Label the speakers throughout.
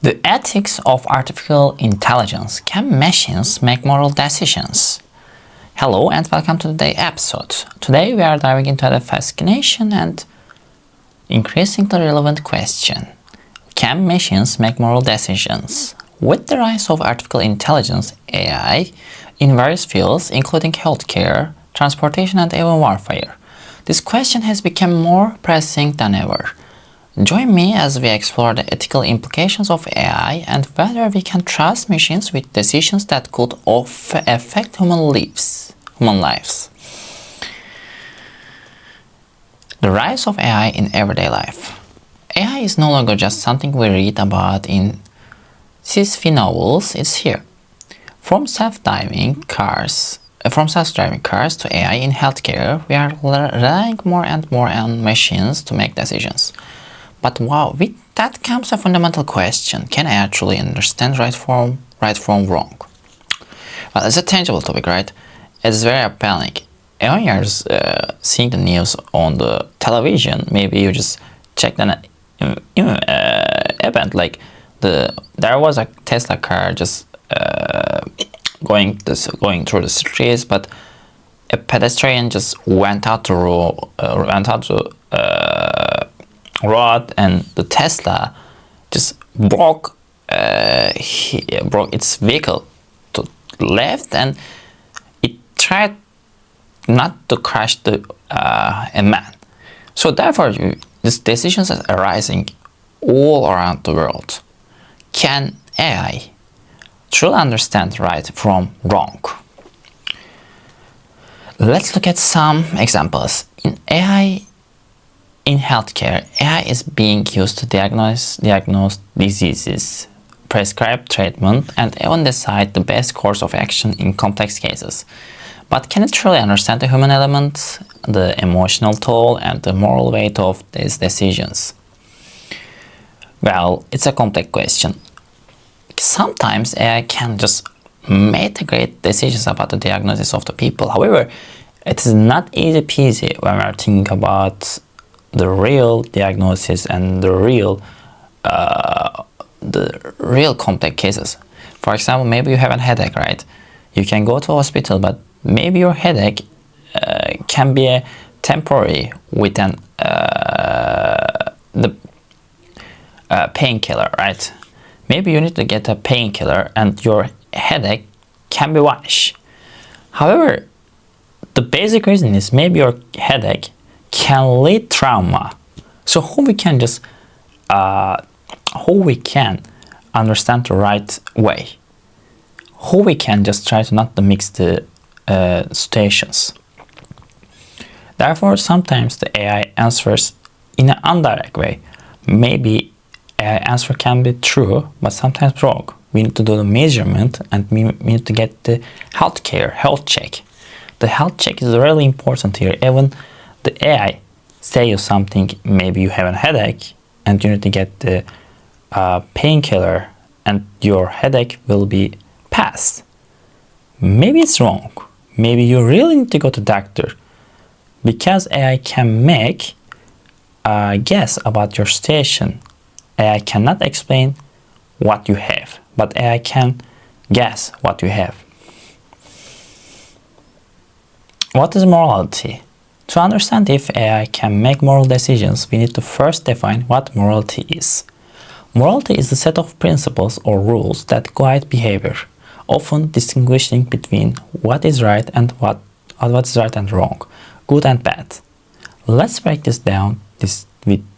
Speaker 1: The ethics of artificial intelligence. Can machines make moral decisions? Hello and welcome to today's episode. Today we are diving into the fascination and increasingly relevant question. Can machines make moral decisions? With the rise of artificial intelligence, AI, in various fields including healthcare, transportation and even warfare, this question has become more pressing than ever. Join me as we explore the ethical implications of AI and whether we can trust machines with decisions that could affect human lives. The rise of AI in everyday life. AI is no longer just something we read about in sci-fi novels, it's here. From self-driving cars to AI in healthcare, we are relying more and more on machines to make decisions. But wow, with that comes a fundamental question. Can AI truly understand right from wrong? Well, it's a tangible topic, right? It's very appealing. When you're seeing the news on the television, maybe you just check an event like there was a Tesla car just going through the streets, but a pedestrian just went out to road, and the Tesla just broke its vehicle to left, and it tried not to crash a man. So therefore, these decisions are arising all around the world. Can AI truly understand right from wrong? Let's look at some examples. In healthcare, AI is being used to diagnose diseases, prescribe treatment, and even decide the best course of action in complex cases. But can it truly understand the human element, the emotional toll, and the moral weight of these decisions? Well, it's a complex question. Sometimes AI can just make great decisions about the diagnosis of the people. However, it is not easy peasy when we're thinking about the real diagnosis and the real complex cases. For example, maybe you have a headache, right? You can go to a hospital, but maybe your headache can be a temporary with the painkiller, right? Maybe you need to get a painkiller and your headache can be vanished. However, the basic reason is maybe your headache can lead trauma. So how we can understand the right way? How we can just try to not to mix the situations. Therefore, sometimes the AI answers in an indirect way. Maybe AI answer can be true, but sometimes wrong. We need to do the measurement and we need to get the health check. The health check is really important here. Even the AI say you something, maybe you have a headache and you need to get the painkiller and your headache will be passed. Maybe it's wrong. Maybe you really need to go to doctor, because AI can make a guess about your situation. AI cannot explain what you have, but AI can guess what you have. What is morality? To understand if AI can make moral decisions, we need to first define what morality is. Morality is the set of principles or rules that guide behavior, often distinguishing between what is right and what is right and wrong, good and bad. Let's break this down with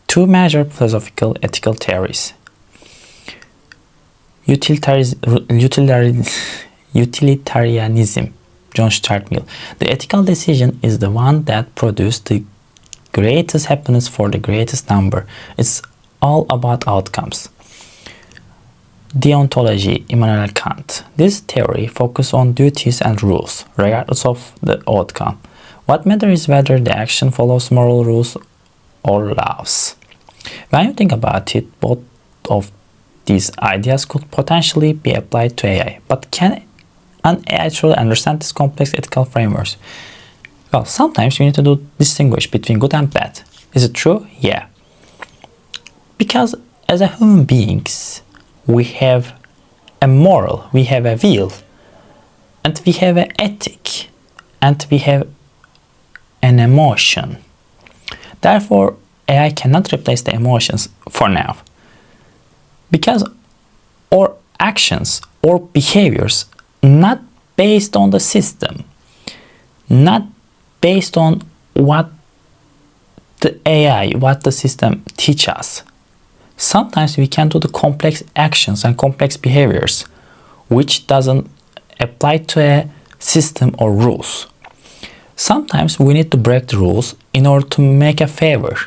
Speaker 1: two major philosophical ethical theories. Utilitarianism, John Stuart Mill. The ethical decision is the one that produces the greatest happiness for the greatest number. It's all about outcomes. Deontology, Immanuel Kant. This theory focuses on duties and rules, regardless of the outcome. What matters is whether the action follows moral rules or laws. When you think about it, both of these ideas could potentially be applied to AI. But can an AI truly understand these complex ethical frameworks? Well, sometimes you need to distinguish between good and bad. Is it true? Yeah. Because as a human beings, we have a moral, we have a will, and we have an ethic, and we have an emotion. Therefore, AI cannot replace the emotions for now, because our actions or behaviors not based on the system, not based on what the AI, what the system teach us. Sometimes we can do the complex actions and complex behaviors which doesn't apply to a system or rules. Sometimes we need to break the rules in order to make a favor.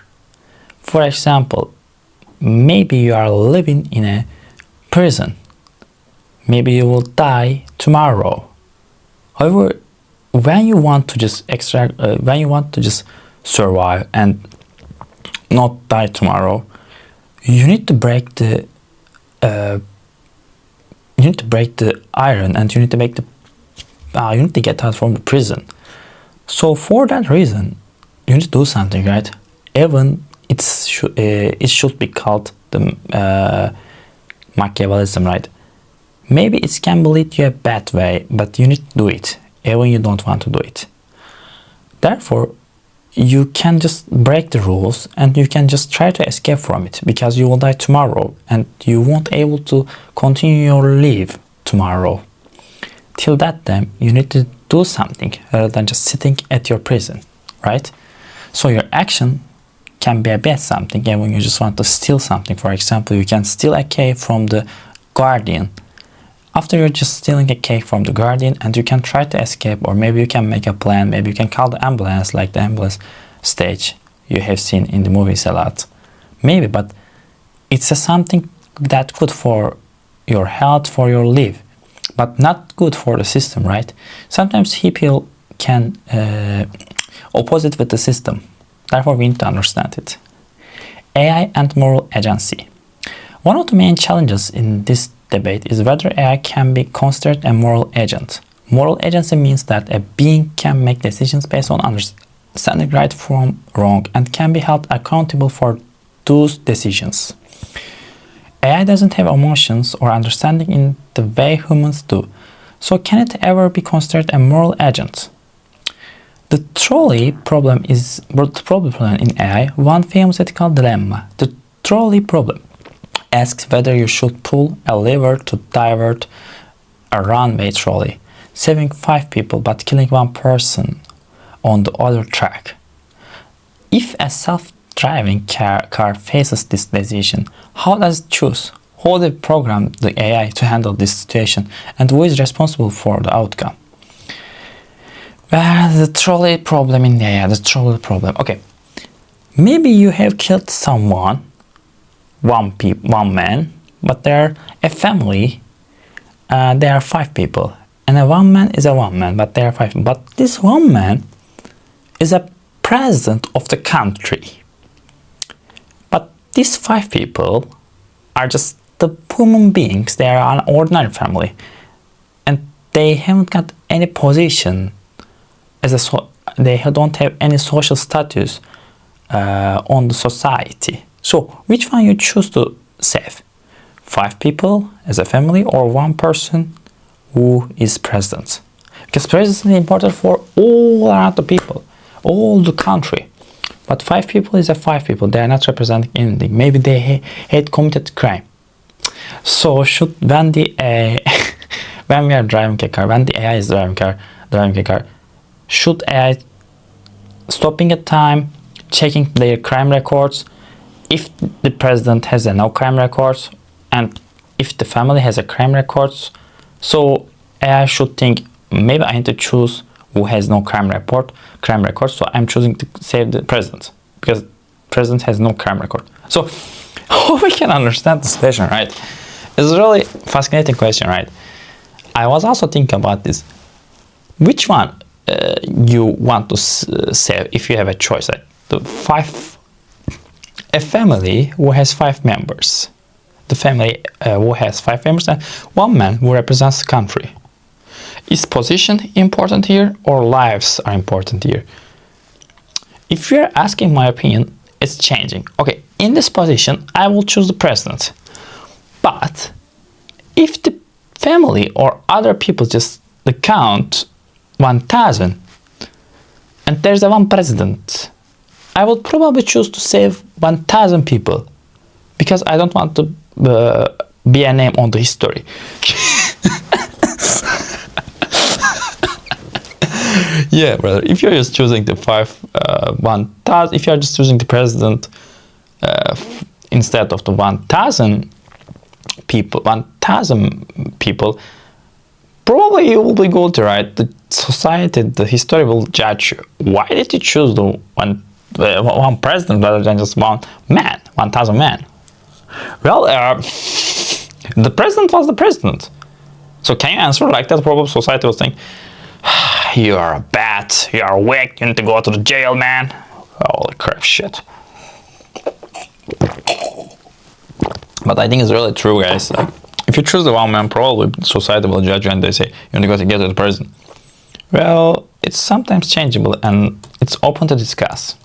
Speaker 1: For example, maybe you are living in a prison. Maybe you will die tomorrow. However, when you want to just survive and not die tomorrow, you need to break the iron, and you need to get out from the prison. So for that reason, you need to do something, right? Even it should be called the Machiavellism, right? Maybe it can lead you a bad way, but you need to do it, even you don't want to do it. Therefore, you can just break the rules and you can just try to escape from it, because you will die tomorrow and you won't able to continue your life tomorrow. Till that time, you need to do something rather than just sitting at your prison, right? So your action can be a bad something, and when you just want to steal something, for example, you can steal a cake from the guardian. After you're just stealing a cake from the guardian, and you can try to escape, or maybe you can make a plan, maybe you can call the ambulance, like the ambulance stage you have seen in the movies a lot. Maybe, but it's something that good for your health, for your life, but not good for the system, right? Sometimes people can oppose with the system. Therefore, we need to understand it. AI and moral agency. One of the main challenges in this debate is whether AI can be considered a moral agent. Moral agency means that a being can make decisions based on understanding right from wrong and can be held accountable for those decisions. AI doesn't have emotions or understanding in the way humans do, so can it ever be considered a moral agent? The trolley problem is the problem in AI, one famous ethical dilemma. The trolley problem asks whether you should pull a lever to divert a runway trolley, saving 5 people but killing 1 person on the other track. If a self-driving car faces this decision, how does it choose? How do they program the AI to handle this situation, and who is responsible for the outcome? Well, the trolley problem in the AI, the trolley problem. Okay, maybe you have killed someone, one man, but they're a family. There are 5 people, and a one man is a one man, but there are 5. But this one man is a president of the country. But these 5 people are just the human beings. They are an ordinary family, and they haven't got any position they don't have any social status on the society. So which one you choose to save? 5 people as a family, or 1 person who is president? Because president is important for all around the people, all the country. But 5 people is a 5 people. They are not representing anything. Maybe they had committed crime. So when we are driving a car, when the AI is driving a car, should AI stopping at time, checking their crime records? If the president has no crime records, and if the family has a crime records, so AI should think, maybe I need to choose who has no crime record, so I'm choosing to save the president, because president has no crime record. So how we can understand the situation, right? It's a really fascinating question, right? I was also thinking about this. Which one you want to save if you have a choice? Right? A family who has 5 members. The family who has 5 members and 1 man who represents the country. Is position important here, or lives are important here? If you're asking my opinion, it's changing. Okay, in this position, I will choose the president. But if the family or other people just count 1,000 and there's a one president, I would probably choose to save 1,000 people because I don't want to be a name on the history. Yeah, brother. If you're just choosing the 1,000, if you're just choosing the president instead of the 1,000 people, probably you will be guilty, right? The society, the history will judge you. Why did you choose the one president rather than just one man, 1,000 men? Well, the president was the president. So can you answer like that? Probably society will think, you are a bat, you are weak, you need to go to the jail, man. Holy crap, shit. But I think it's really true, guys. Like, if you choose the one man, probably society will judge you and they say, you need to go to get to the president. Well, it's sometimes changeable and it's open to discuss.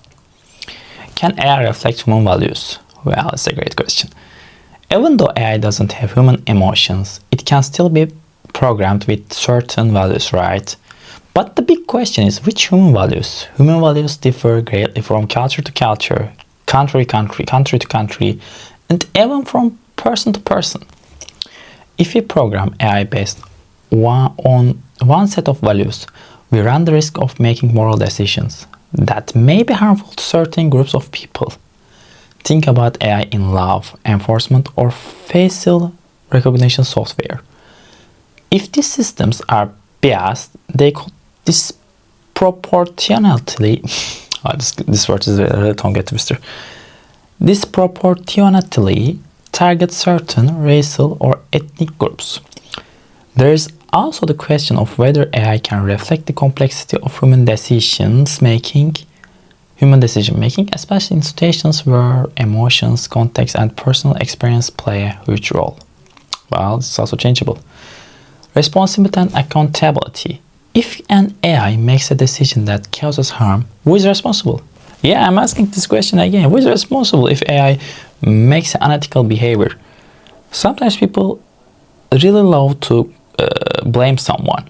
Speaker 1: Can AI reflect human values? Well, it's a great question. Even though AI doesn't have human emotions, it can still be programmed with certain values, right? But the big question is, which human values? Human values differ greatly from culture to culture, country to country, and even from person to person. If we program AI based on one set of values, we run the risk of making moral decisions that may be harmful to certain groups of people. Think about AI in law enforcement or facial recognition software. If these systems are biased, they could disproportionately this word is a tongue twister. Disproportionately target certain racial or ethnic groups. There is also the question of whether AI can reflect the complexity of human decision making, especially in situations where emotions, context, and personal experience play a huge role. Well, this is also changeable. Responsibility and accountability. If an AI makes a decision that causes harm, who is responsible? Yeah, I'm asking this question again. Who is responsible if AI makes unethical behavior? Sometimes people really love to blame someone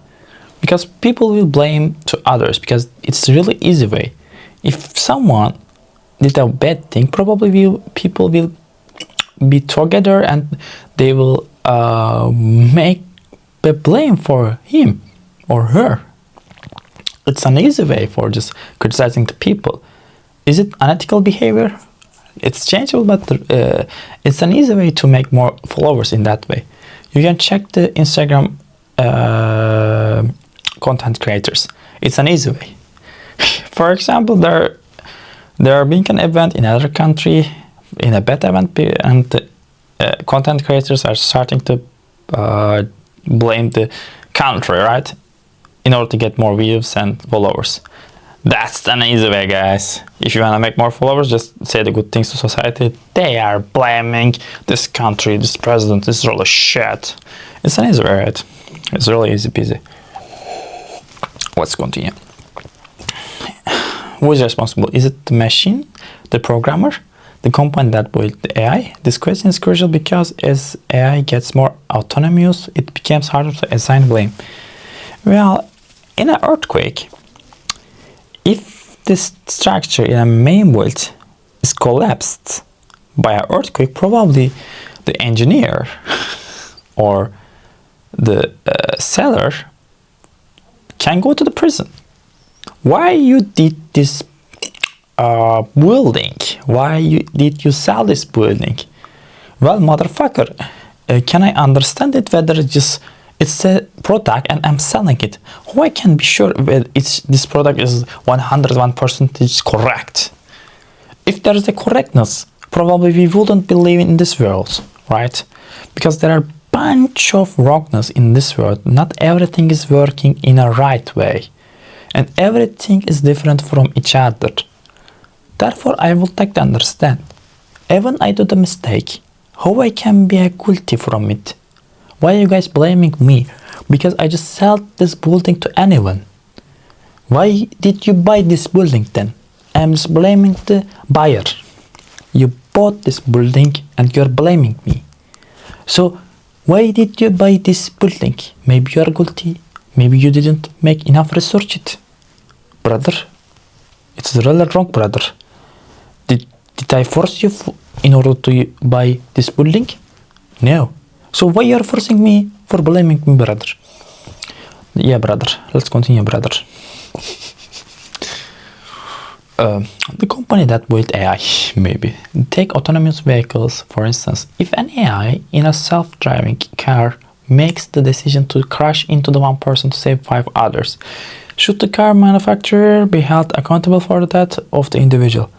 Speaker 1: because people will blame to others because it's a really easy way. If someone did a bad thing, probably people will be together and they will make the blame for him or her. It's an easy way for just criticizing the people. Is it unethical behavior? It's changeable, but it's an easy way to make more followers in that way. You can check the Instagram content creators. It's an easy way. For example, there being an event in another country, in a beta event, and the content creators are starting to blame the country, right? In order to get more views and followers. That's an easy way, guys. If you want to make more followers, just say the good things to society. They are blaming this country, this president, this is really shit. It's an easy way, right? It's really easy peasy. Let's continue. Who is responsible? Is it the machine, the programmer, the company that built the AI? This question is crucial because as AI gets more autonomous, it becomes harder to assign blame. Well, in an earthquake, if this structure in a main vault is collapsed by an earthquake, probably the engineer or the seller can go to the prison. Why you did this building? Why did you sell this building? Well, motherfucker, can I understand it whether it's a product and I'm selling it? How I can be sure this product is 101% correct? If there is a correctness, probably we wouldn't be living in this world, right? Because there are a bunch of wrongness in this world. Not everything is working in a right way. And everything is different from each other. Therefore, I would like to understand, even I do the mistake, how I can be guilty from it? Why are you guys blaming me? Because I just sold this building to anyone. Why did you buy this building then? I'm just blaming the buyer. You bought this building and you're blaming me. So Why did you buy this building? Maybe you are guilty. Maybe you didn't make enough research it. Brother, it's really wrong, brother. Did I force you in order to buy this building? No. So why you are forcing me for blaming me, brother? Yeah, brother. Let's continue, brother. The company that built AI, maybe. Take autonomous vehicles, for instance. If an AI in a self-driving car makes the decision to crash into the one person to save 5 others, should the car manufacturer be held accountable for the death of the individual?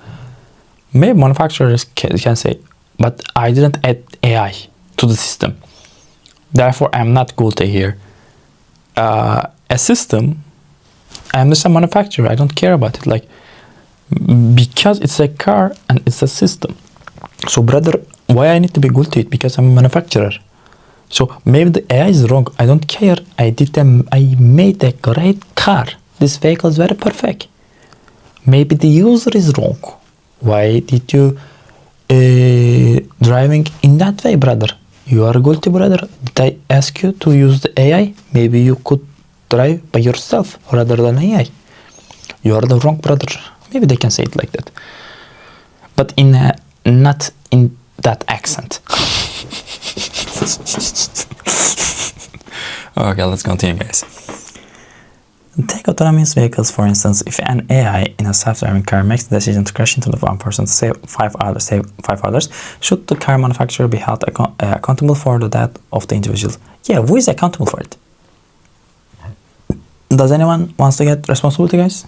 Speaker 1: Maybe manufacturers can say, but I didn't add AI to the system. Therefore, I'm not guilty here. A system, I'm just a manufacturer. I don't care about it. Like, because it's a car and it's a system. So, brother, why I need to be guilty? Because I'm a manufacturer. So maybe the AI is wrong. I don't care. I made a great car. This vehicle is very perfect. Maybe the user is wrong. Why did you driving in that way, brother? You are guilty, brother. Did I ask you to use the AI? Maybe you could drive by yourself rather than AI. You are the wrong, brother. Maybe they can say it like that, but not in that accent. Okay, let's continue, guys. Take autonomous vehicles, for instance. If an AI in a self-driving car makes the decision to crash into the one person to save 5 others, should the car manufacturer be held accountable for the death of the individual? Yeah, who is accountable for it? Does anyone wants to get responsibility, guys?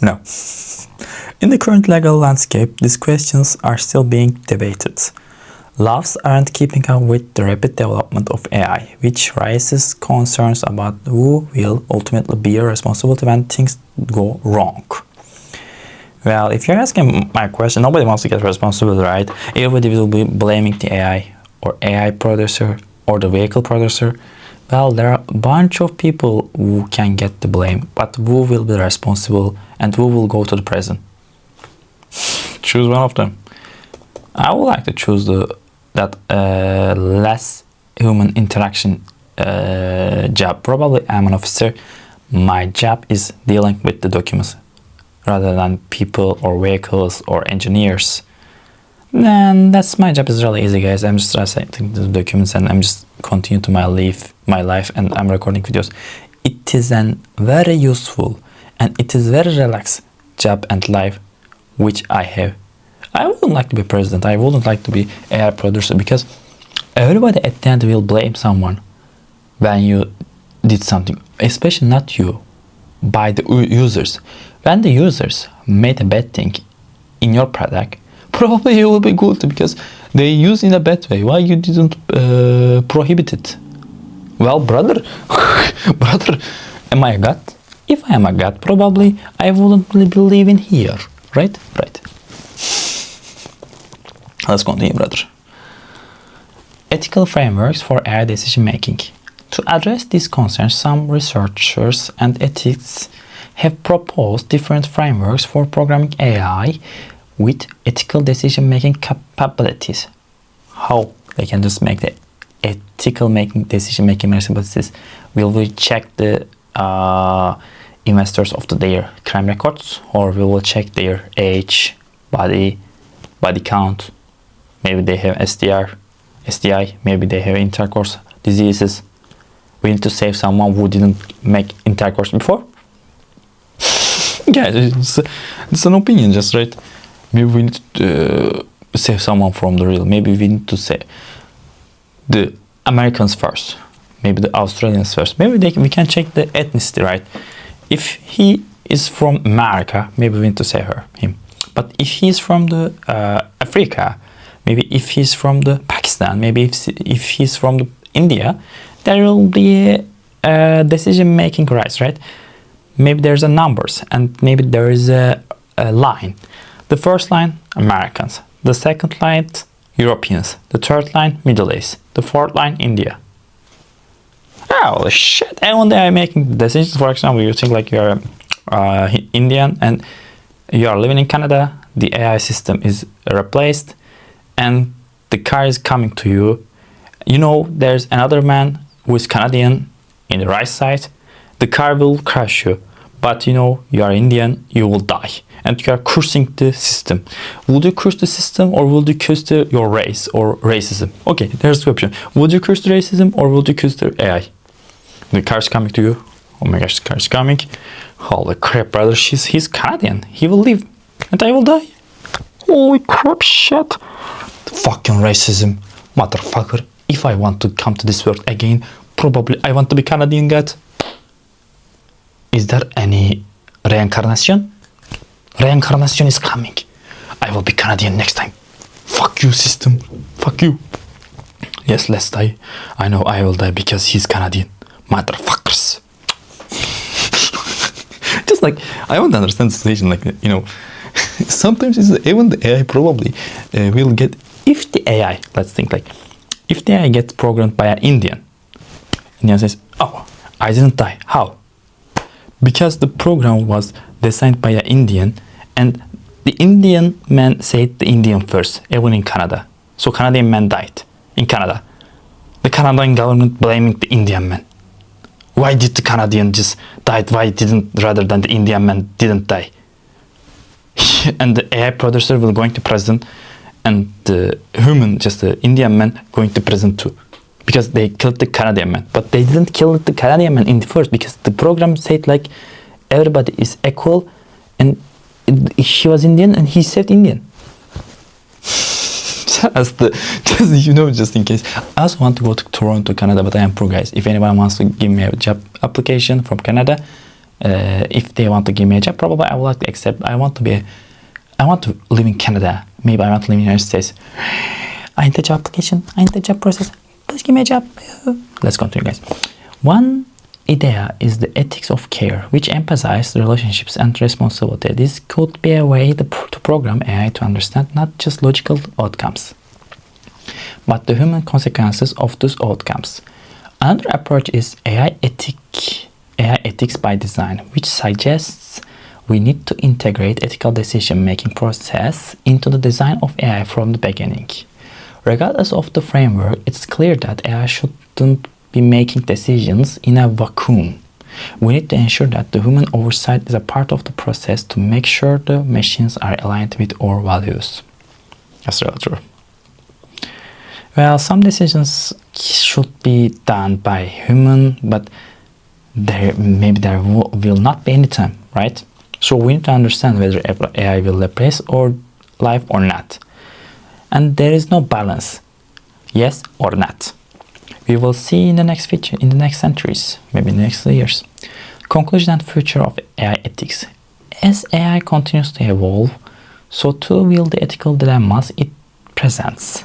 Speaker 1: No. In the current legal landscape, these questions are still being debated. Laws aren't keeping up with the rapid development of AI, which raises concerns about who will ultimately bear responsibility when things go wrong. Well, if you're asking my question, nobody wants to get responsibility, right? Everybody will be blaming the AI or AI producer or the vehicle producer. Well, there are a bunch of people who can get the blame, but who will be responsible and who will go to the prison? Choose one of them. I would like to choose that less human interaction job. Probably I'm an officer. My job is dealing with the documents rather than people or vehicles or engineers. And that's my job is really easy, guys. I'm just translating the documents and I'm just continue to my life and I'm recording videos. It is a very useful and it is very relaxed job and life which I have. I wouldn't like to be president. I wouldn't like to be AI producer because everybody at the end will blame someone when you did something, especially not you, by the users. When the users made a bad thing in your product, probably you will be good because they use in a bad way. Why you didn't prohibit it? Well, brother, brother, am I a god? If I am a god, probably I wouldn't believe in here, right? Right. Let's continue, brother. Ethical frameworks for AI decision making. To address these concerns, some researchers and ethics have proposed different frameworks for programming AI with ethical decision making capabilities. How they can just make the ethical decision making responsibilities? Will we check the investors of their crime records, or we will check their age, body count? Maybe they have STI, maybe they have intercourse diseases. We need to save someone who didn't make intercourse before. Yeah, it's an opinion, just right. Maybe we need to save someone from the real. Maybe we need to save the Americans first. Maybe the Australians first. Maybe we can check the ethnicity, right? If he is from America, maybe we need to save him. But if he's from the Africa, maybe if he's from the Pakistan, maybe if he's from the India, there will be a decision-making rights, right? Maybe there's a numbers and maybe there is a line. The first line, Americans. The second line, Europeans. The third line, Middle East. The fourth line, India. Oh shit! And when they are making decisions, for example, you think like you're Indian and you are living in Canada, the AI system is replaced and the car is coming to you You know, there's another man who is Canadian in the right side. The car will crash you, but you know, you are Indian, you will die. And you are cursing the system. Would you curse the system, or would you curse your race or racism? Okay, there's the option. Would you curse the racism, or would you curse the AI? The car's coming to you. Oh my gosh, the car's coming. Holy crap, brother, he's Canadian. He will live, and I will die. Holy crap, shit. Fucking racism, motherfucker. If I want to come to this world again, probably I want to be Canadian, God. Is there any reincarnation? Reincarnation is coming. I will be Canadian next time. Fuck you, system. Fuck you. Yes, let's die. I know I will die because he's Canadian. Motherfuckers. Just like, I want to understand the situation. Like, you know, sometimes it's even the AI probably will get, if the AI, let's think like, if the AI gets programmed by an Indian says, oh, I didn't die. How? Because the program was designed by an Indian, and the Indian man said the Indian first, even in Canada. So Canadian man died in Canada. The Canadian government blaming the Indian man. Why did the Canadian just died? Why didn't, rather than the Indian man didn't die? And the AI producer will going to prison, and the human, just the Indian man, going to prison too. Because they killed the Canadian man. But they didn't kill the Canadian man in the first, because the program said like everybody is equal, and she was Indian and he saved Indian. just you know, just in case. I also want to go to Toronto, Canada, but I am poor, guys. If anyone wants to give me a job application from Canada, if they want to give me a job, probably I would like to accept. I want to live in Canada. Maybe I want to live in the United States. I need the job application. I need the job process. Please give me a job. Let's continue, guys. One idea is the ethics of care, which emphasizes relationships and responsibility. This could be a way to program AI to understand not just logical outcomes, but the human consequences of those outcomes. Another approach is AI ethics by design, which suggests we need to integrate ethical decision-making process into the design of AI from the beginning. Regardless of the framework, it's clear that AI shouldn't be making decisions in a vacuum. We need to ensure that the human oversight is a part of the process to make sure the machines are aligned with our values. That's really true. Well, some decisions should be done by human, but there will not be any time, right? So we need to understand whether AI will replace our life or not. And there is no balance, yes or not. We will see in the next future, in the next centuries, maybe in the next years. Conclusion and future of AI ethics. As AI continues to evolve, so too will the ethical dilemmas it presents.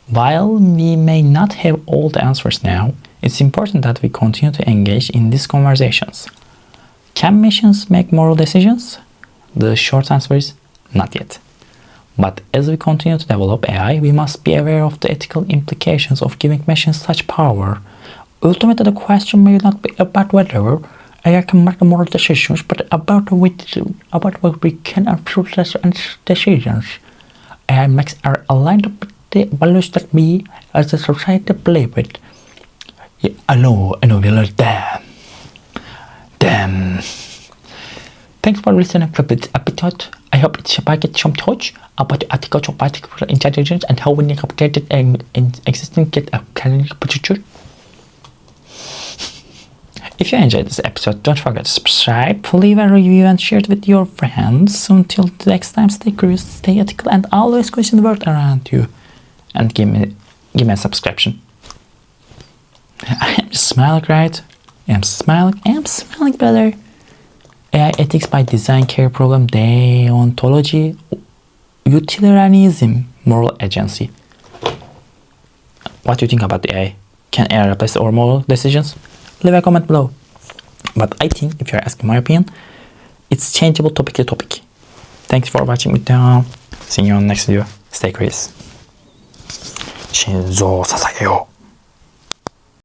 Speaker 1: While we may not have all the answers now, it's important that we continue to engage in these conversations. Can machines make moral decisions? The short answer is not yet. But as we continue to develop AI, we must be aware of the ethical implications of giving machines such power. Ultimately, the question may not be about whether AI can make moral decisions, but about what we can approve as decisions. AI makes are aligned with the values that we as a society believe it. Yeah, I know, we're like, damn. Thanks for listening to this episode. I hope it provided some thoughts about the artificial intelligence and how we need updated and existing get a calendar procedure. If you enjoyed this episode, don't forget to subscribe, leave a review, and share it with your friends. Until the next time, stay curious, stay ethical, and always question the world around you. And give me a subscription. I am smiling, right? I am smiling, brother. AI ethics by design, care problem, deontology, utilitarianism, moral agency. What do you think about the AI? Can AI replace our moral decisions? Leave a comment below. But I think, if you're asking my opinion, it's changeable topic to topic. Thanks for watching me down. See you on the next video. Stay curious. 신조 사사게요.